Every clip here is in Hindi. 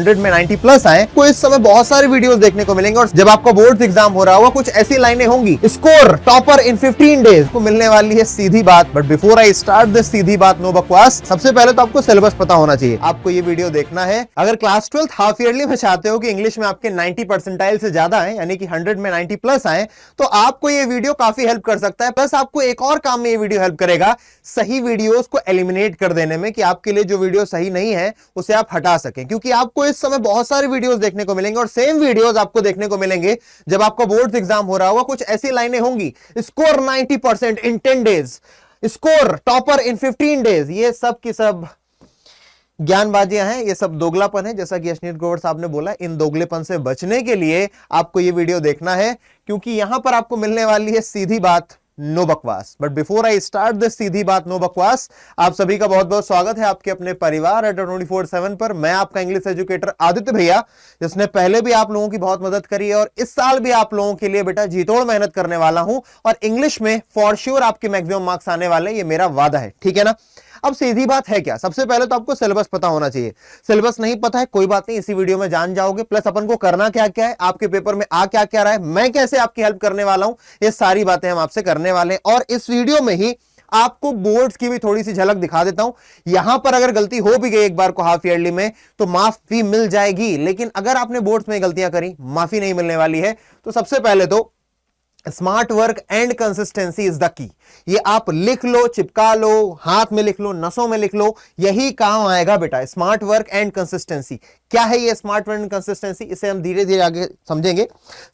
100 में 90 प्लस आए, को इस समय बहुत सारे वीडियोस देखने को मिलेंगे और जब आपका बोर्ड एग्जाम हो रहा होगा कुछ ऐसी लाइनें होंगी, स्कोर टॉपर इन 15 डेज को मिलने वाली है सीधी बात। But before I start this सीधी बात नो बकवास, सबसे पहले तो आपको सिलेबस पता होना चाहिए। आपको ये वीडियो देखना है अगर क्लास 12 हाफ ईयरली में चाहते हो कि इंग्लिश में आपके 90 परसेंटाइल से ज्यादा है, यानी कि 100 में 90 प्लस आए, तो आपको ये वीडियो काफी हेल्प कर सकता है। प्लस आपको एक और काम में ये वीडियो हेल्प करेगा, सही वीडियोस को एलिमिनेट कर देने में, कि आपके लिए जो वीडियो सही नहीं है उसे आप हटा सकें। क्योंकि आपको इस समय बहुत सारे वीडियोस देखने को मिलेंगे और सेम वीडियोस आपको देखने को मिलेंगे जब आपका बोर्ड एग्जाम हो रहा होगा। कुछ ऐसी लाइनें होंगी, score 90% in 10 days, score topper in 15 days. ये सब की सब ज्ञानबाजियां हैं, ये सब दोगलापन है। जैसा कि यशनीत ग्रोवर साहब ने बोला, इन दोगलेपन से बचने के लिए आपको ये वीडियो देखना है, क्योंकि यहां पर आपको मिलने वाली है सीधी बात नो बकवास। But before I start this सीधी बात नो बकवास, आप सभी का बहुत बहुत स्वागत है आपके अपने परिवार अड्डा 24/7 पर। मैं आपका इंग्लिश एजुकेटर आदित्य भैया, जिसने पहले भी आप लोगों की बहुत मदद करी है और इस साल भी आप लोगों के लिए बेटा जी तोड़ मेहनत करने वाला हूं और इंग्लिश में फॉर श्योर आपके मैक्सिमम मार्क्स आने वाले, ये मेरा वादा है, ठीक है ना। अब सीधी बात है क्या, सबसे पहले तो आपको सिलेबस पता होना चाहिए। सिलेबस नहीं पता है कोई बात नहीं, इसी वीडियो में जान जाओगे। प्लस अपन को करना क्या क्या है, आपके पेपर में आ क्या क्या रहा है, मैं कैसे आपकी हेल्प करने वाला हूं, ये सारी बातें हम आपसे करने वाले हैं। और इस वीडियो में ही आपको बोर्ड्स की भी थोड़ी सी झलक दिखा देता हूं। यहां पर अगर गलती हो भी गई एक बार को हाफ ईयरली में तो माफी मिल जाएगी, लेकिन अगर आपने बोर्ड्स में गलतियां करी माफी नहीं मिलने वाली है। तो सबसे पहले तो smart work and consistency is the key. ये आप लिख लो, चिपका लो, हाथ में लिख लो, नसों में लिख लो, यही काम आएगा बेटा। स्मार्ट वर्क एंड कंसिस्टेंसी क्या है ये स्मार्ट वर्क एंड कंसिस्टेंसी, इसे हम धीरे धीरे आगे समझेंगे।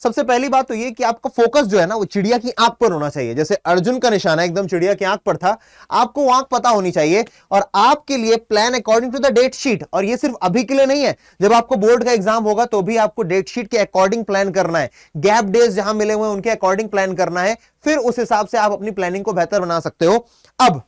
सबसे पहली बात तो ये कि आपका फोकस जो है ना वो चिड़िया की आंख पर होना चाहिए। जैसे अर्जुन का निशाना एकदम चिड़िया की आंख पर था, आपको आंख पता होनी चाहिए और आपके लिए plan according to the date sheet. और ये सिर्फ अभी के लिए नहीं है, जब आपको बोर्ड का एग्जाम होगा तो भी आपको डेट शीट के अकॉर्डिंग प्लान करना है। गैप डेज जहां मिले हुए हैं उनके अकॉर्डिंग प्लान करना है, फिर उस हिसाब से आप अपनी प्लानिंग को बेहतर बना सकते हो। अब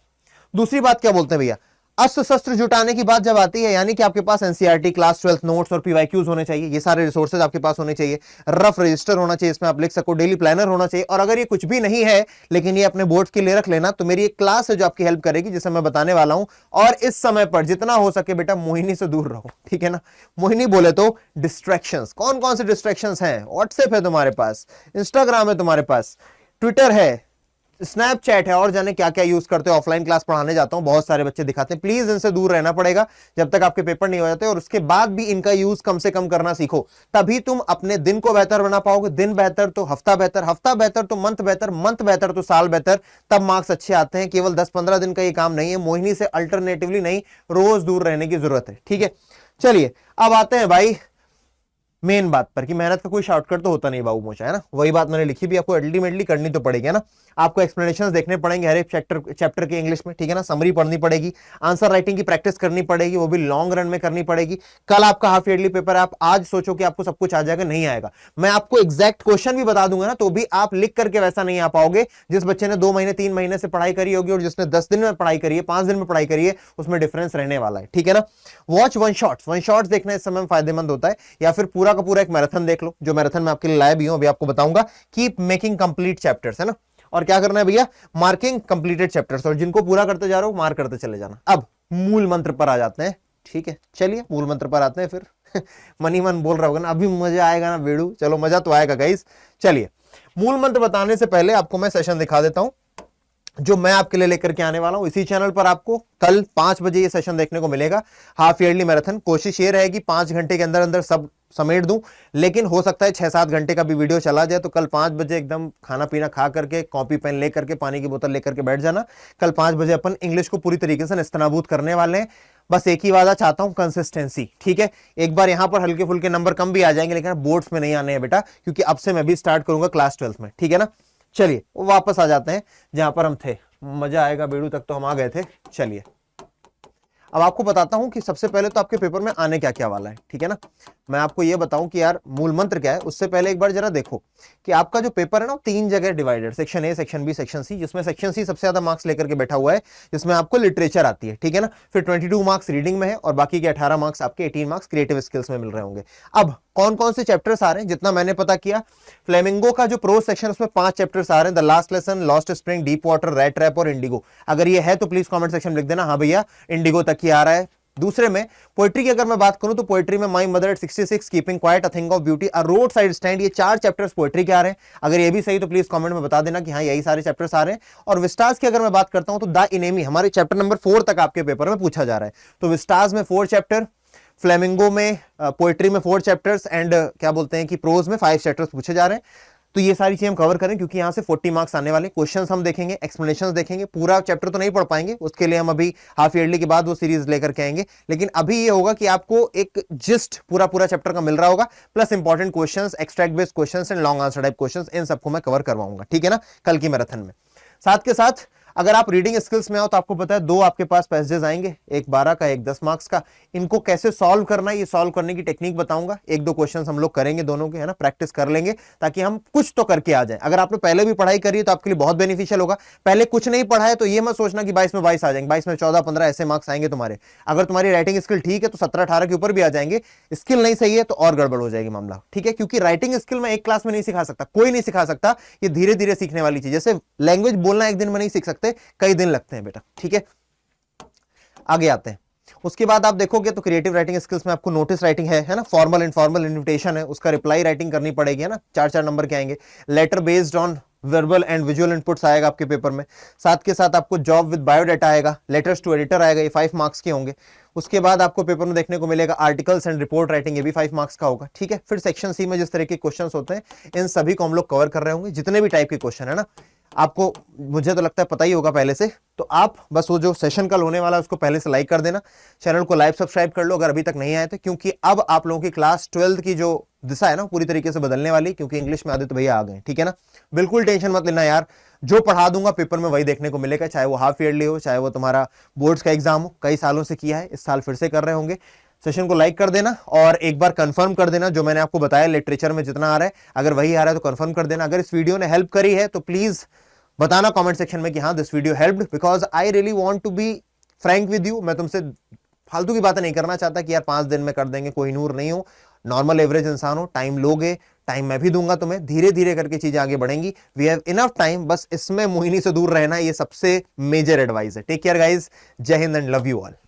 दूसरी बात क्या बोलते हैं भैया, अस्त्र शस्त्र जुटाने की बात जब आती है, यानी कि आपके पास एनसीईआरटी क्लास 12 नोट्स और पीवाईक्यूज होने चाहिए, ये सारे रिसोर्सेज आपके पास होने चाहिए। रफ रजिस्टर होना चाहिए, इसमें आप लिख सको, डेली प्लानर होना चाहिए। और अगर ये कुछ भी नहीं है लेकिन ये अपने बोर्ड्स के लिए रख लेना, तो मेरी एक क्लास है जो आपकी हेल्प करेगी, जिसे मैं बताने वाला हूं। और इस समय पर जितना हो सके बेटा मोहिनी से दूर रहो, ठीक है ना। मोहिनी बोले तो डिस्ट्रैक्शंस, कौन कौन से डिस्ट्रैक्शंस हैं? व्हाट्सएप है तुम्हारे पास, इंस्टाग्राम है तुम्हारे पास, ट्विटर है, स्नैपचैट है, और जाने क्या क्या यूज करते हो। ऑफलाइन क्लास पढ़ाने जाता हूं, बहुत सारे बच्चे दिखाते हैं। प्लीज इनसे दूर रहना पड़ेगा जब तक आपके पेपर नहीं हो जाते, और उसके बाद भी इनका यूज कम से कम करना सीखो, तभी तुम अपने दिन को बेहतर बना पाओगे। दिन बेहतर तो हफ्ता बेहतर, हफ्ता बेहतर तो मंथ बेहतर, मंथ बेहतर तो साल बेहतर, तब मार्क्स अच्छे आते हैं। केवल 10-15 दिन का ये काम नहीं है। मोहिनी से अल्टरनेटिवली नहीं, रोज दूर रहने की जरूरत है, ठीक है। चलिए अब आते हैं भाई मेन बात पर, कि मेहनत का कोई शॉर्टकट तो होता नहीं बाबू मोचा, है ना। वही बात मैंने लिखी भी, आपको अल्टीमेटली करनी तो पड़ेगी, है ना। आपको एक्सप्लेनेशंस देखने पड़ेंगे हर एक चैप्टर के इंग्लिश में, ठीक है ना। समरी पढ़नी पड़ेगी, आंसर राइटिंग की प्रैक्टिस करनी पड़ेगी, वो भी लॉन्ग रन में करनी पड़ेगी। कल आपका हाफ ईयरली पेपर है, आप आज सोचो कि आपको सब कुछ आ जाएगा, नहीं आएगा। मैं आपको एग्जैक्ट क्वेश्चन भी बता दूंगा ना, तो भी आप लिख करके वैसा नहीं आ पाओगे। जिस बच्चे ने 2 महीने 3 महीने से पढ़ाई करी होगी और जिसने 10 दिन में पढ़ाई करी है, 5 दिन में पढ़ाई करी है, उसमें डिफरेंस रहने वाला है, ठीक है ना। वॉच वन शॉट्स देखना इस समय फायदेमंद होता है, या फिर पूरा का पूरा एक मैराथन देख लो, जो मैराथन में आपके लिए लाया भी हूं, अभी आपको बताऊंगा। कीप मेकिंग कंप्लीट चैप्टर्स, है ना। और क्या करना है भैया, मार्किंग कंप्लीटेड चैप्टर्स, और जिनको पूरा करते जा रहे हो मार्क करते चले जाना। अब मूल मंत्र पर आ जाते हैं, ठीक है। चलिए मूल मंत्र पर आते हैं फिर मनी मन बोल रहा होगा ना, अभी मजा आएगा ना बेड़ू, चलो मजा तो आएगा गाइस। चलिए मूल मंत्र बताने से पहले आपको मैं सेशन दिखा देता हूं जो मैं आपके लिए लेकर के आने वाला हूं। इसी चैनल पर आपको कल 5 बजे ये सेशन देखने को मिलेगा, हाफ ईयरली मैराथन। कोशिश ये रहेगी 5 घंटे के अंदर अंदर सब समेट दूं, लेकिन हो सकता है 6-7 घंटे का भी वीडियो चला जाए। तो कल 5 बजे एकदम खाना पीना खा करके, कॉपी पेन लेकर के, पानी की बोतल लेकर के बैठ जाना। कल 5 बजे अपन इंग्लिश को पूरी तरीके से नेस्तनाबूद करने वाले हैं। बस एक ही वादा चाहता हूं, कंसिस्टेंसी, ठीक है। एक बार यहां पर हल्के फुल्के नंबर कम भी आ जाएंगे, लेकिन बोर्ड्स में नहीं आने हैं बेटा, क्योंकि अब से मैं भी स्टार्ट करूंगा क्लास 12 में, ठीक है ना। चलिए वापस आ जाते हैं जहां पर हम थे। मजा आएगा बेड़ू तक तो हम आ गए थे। चलिए अब आपको बताता हूं कि सबसे पहले तो आपके पेपर में आने क्या क्या वाला है, ठीक है ना। मैं आपको यह बताऊं कि यार मूल मंत्र क्या है, उससे पहले एक बार जरा देखो कि आपका जो पेपर है ना 3 जगह divided, section A, section B, section C, जिसमें सेक्शन सी सबसे ज्यादा मार्क्स लेकर के बैठा हुआ है, जिसमें आपको लिटरेचर आती है, ठीक है ना। फिर 22 मार्क्स रीडिंग में है और बाकी के 18 मार्क्स आपके 18 मार्क्स क्रिएटिव स्किल्स में मिल रहे होंगे। अब कौन कौन से चैप्टर्स आ रहे हैं, जितना मैंने पता किया, फ्लेमिंगो का जो प्रोज सेक्शन उसमें 5 चैप्टर्स आ रहे हैं, the last lesson, lost spring, deep water, red trap और इंडिगो। अगर ये है तो प्लीज कमेंट सेक्शन में लिख देना, हाँ भैया इंडिगो तक ही आ रहा है, दूसरे में पोएट्री की अगर मैं बात करूं तो पोएट्री में my mother eight 66, keeping quiet, a thing of beauty, a road side stand, ये 4 चैप्टर्स पोएट्री के आ रहे हैं। अगर ये भी सही तो प्लीज कमेंट में बता देना कि हाँ यही सारे चैप्टर्स आ रहे हैं। और विस्टास की अगर मैं बात करता हूं तो द इनेमी हमारे चैप्टर नंबर 4 तक आपके पेपर में पूछा जा रहा है। तो विस्टास में 4 चैप्टर, फ्लेमिंगो में पोएट्री में 4 चैप्टर्स एंड क्या बोलते हैं कि प्रोज में 5 चैप्टर्स पूछे जा रहे हैं। तो ये सारी चीजें हम कवर करें क्योंकि यहां से 40 मार्क्स आने वाले। क्वेश्चंस हम देखेंगे, एक्सप्लेनेशंस देखेंगे, पूरा चैप्टर तो नहीं पढ़ पाएंगे, उसके लिए हम अभी हाफ ईयरली के बाद वो सीरीज लेकर के आएंगे। लेकिन अभी ये होगा कि आपको एक जिस्ट पूरा चैप्टर का मिल रहा होगा, plus important questions, extract based questions and long answer type questions, इन सबको मैं कवर करवाऊंगा, ठीक है ना, कल की मैराथन में। साथ के साथ अगर आप रीडिंग स्किल्स में आओ तो आपको पता है 2 आपके पास पैसेजेस आएंगे, एक 12 का, एक 10 मार्क्स का। इनको कैसे सॉल्व करना है, ये सॉल्व करने की टेक्निक बताऊंगा। 1-2 क्वेश्चंस हम लोग करेंगे दोनों के, है ना, प्रैक्टिस कर लेंगे ताकि हम कुछ तो करके आ जाए। अगर आपने पहले भी पढ़ाई करी है तो आपके लिए बहुत बेनिफिशियल होगा। पहले कुछ नहीं पढ़ा है तो ये मत सोचना कि 22 में 22 आ जाएंगे, 22 में 14-15 ऐसे मार्क्स आएंगे तुम्हारे। अगर तुम्हारी राइटिंग स्किल ठीक है तो 17-18 के ऊपर भी आ जाएंगे। स्किल नहीं सही है तो और गड़बड़ हो जाएगी मामला, ठीक है, क्योंकि राइटिंग स्किल मैं एक क्लास में नहीं सिखा सकता, कोई नहीं सिखा सकता। ये धीरे धीरे सीखने वाली चीज, जैसे लैंग्वेज बोलना एक दिन में नहीं सीख सकते, कई दिन लगते हैं बेटा, ठीक है। आगे आते हैं। उसके बाद आप देखोगे तो क्रिएटिव राइटिंग स्किल्स में आपको नोटिस राइटिंग है ना, फॉर्मल इनफॉर्मल इन्विटेशन है, उसका रिप्लाई राइटिंग करनी पड़ेगी, है ना, 4-4 नंबर के आएंगे। Letter based on verbal and visual inputs आएगा आपके पेपर में। साथ के साथ आपको जॉब विद बायोडाटा आएगा, लेटर्स टू एडिटर आएगा, ये 5 मार्क्स के होंगे। उसके बाद आपको पेपर में देखने को मिलेगा आर्टिकल्स एंड रिपोर्ट राइटिंग, ये भी 5 मार्क्स का होगा, ठीक है। फिर सेक्शन सी में जिस तरह के क्वेश्चंस होते हैं इन सभी को हम लोग कवर कर रहे होंगे, जितने भी टाइप के क्वेश्चन है ना, आपको मुझे तो लगता है पता ही होगा पहले से। तो आप बस वो जो सेशन कल होने वाला है उसको पहले से लाइक कर देना, चैनल को लाइक सब्सक्राइब कर लो अगर अभी तक नहीं आए थे, क्योंकि अब आप लोगों की क्लास 12th की जो दिशा है ना पूरी तरीके से बदलने वाली, क्योंकि इंग्लिश में आदित्य भैया आ गए, ठीक है ना। बिल्कुल टेंशन मत लेना यार, जो पढ़ा दूंगा पेपर में वही देखने को मिलेगा, चाहे वो हाफ ईयरली हो, चाहे वो तुम्हारा बोर्ड्स का एग्जाम हो। कई सालों से किया है, इस साल फिर से कर रहे होंगे। सेशन को लाइक कर देना और एक बार कंफर्म कर देना जो मैंने आपको बताया लिटरेचर में जितना आ रहा है, अगर वही आ रहा है तो कंफर्म कर देना। अगर इस वीडियो ने हेल्प करी है तो प्लीज बताना कमेंट सेक्शन में कि हाँ this video helped, because I really want to be frank with you. मैं तुमसे फालतू की बातें नहीं करना चाहता कि यार 5 दिन में कर देंगे, कोहिनूर नहीं हो, नॉर्मल एवरेज इंसान हो, टाइम लोगे, टाइम मैं भी दूंगा तुम्हें, धीरे धीरे करके चीजें आगे बढ़ेंगी। वी हैव इनफ टाइम, बस इसमें मोहिनी से दूर रहना, ये सबसे मेजर एडवाइस है। टेक केयर गाइज, जय Hind and love you all.